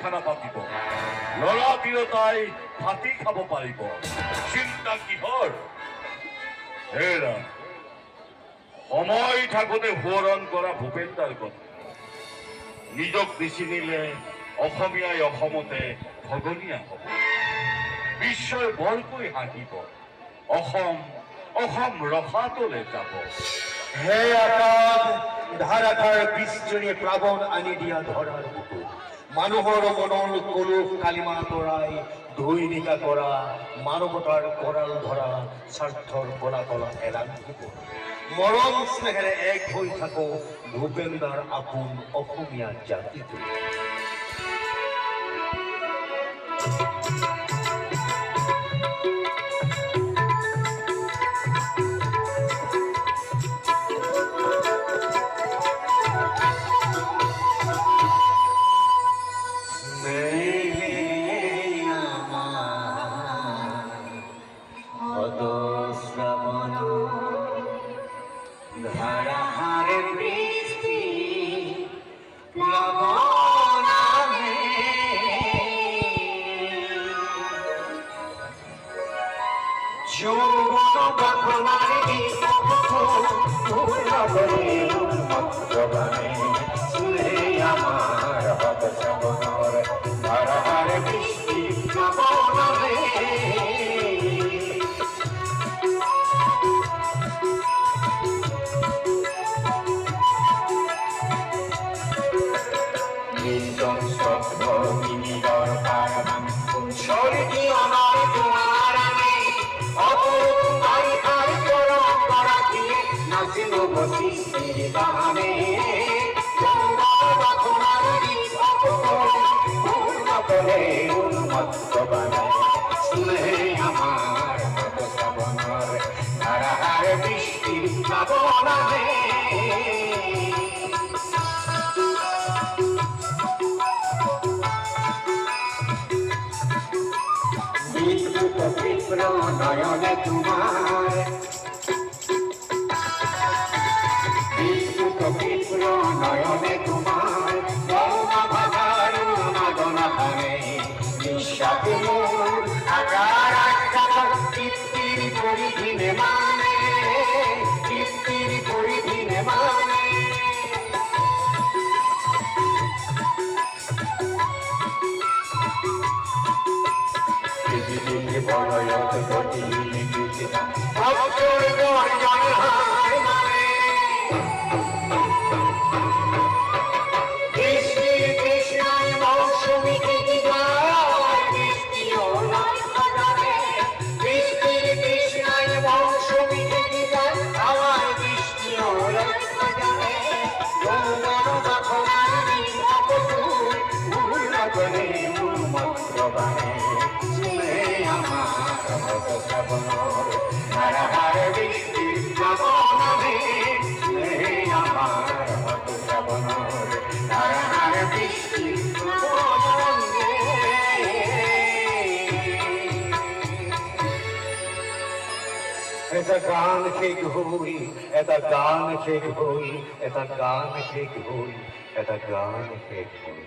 খানা পাতিব, ল'ৰা তিৰোতাই ভাতি খাব পাৰিব। চিন্তা কিহৰ? হেৰা সময় থাকোঁতে সোঁৱৰণ কৰা ভূপেন দাৰ কথা। নিজক নিচিনিলে অসমীয়াই অসমতে ভগনীয়া হ'ব। বিশ্বই বৰকৈ হাঁহিব। অসম অসম ৰসাতলে যাব। হে আকাশ ধাৰাষাৰ বিশ্বজনীয়ে প্লাৱন আনি দিয়া ধৰাৰ বুকুত মানুহৰ মনৰ কলুষ কালিমা তৰাই ধুই নিকা কৰা মানৱতাৰ কৰাল ধৰা স্বাৰ্থৰ কলা কলা এলান হ'ব। মৰম স্নেহেৰে এক হৈ থাকো ভূপেন দাৰ আপোন অসমীয়া জাতিটো। ধারাহারে বৃষ্টি প্লাবনামে যৌবন বাখনারে আমার হত শ্রবণর ধারাহারে বৃষ্টি প্লাবনামে বৃষ্টির প্লাবনামে বিপ্র নয়নে তোমার বিপ্র নয়নে তোমার গৌনা ভাষার মাদনা ধরে নিঃশ্বাসে মোর আকার আকার তৃপ্তির পরিধিনে মানে তৃপ্তির পরিধিনে মানে বলয়ত গতি লিখিতাম ভক্তর গর্জন হায় মানে বৃষ্টির কৃষ্ণায় মৌসুমী থেকে যায় বৃষ্টি ওলাই খাজারে বৃষ্টির কৃষ্ণায় মৌসুমী থেকে যায় আমার বৃষ্টি ওলাই খাজারে গৌরব বাখনার নিঃপুর ভুল করে উন্মত্ত বানে ধারাহারে বৃষ্টির প্লাবনামে আমার হত শ্রাবণর ধারাহারে বৃষ্টির প্লাবনামে এটা গান শেখ হই এটা গান শেখ হই এটা গান শেখ হই এটা গান শেখ হই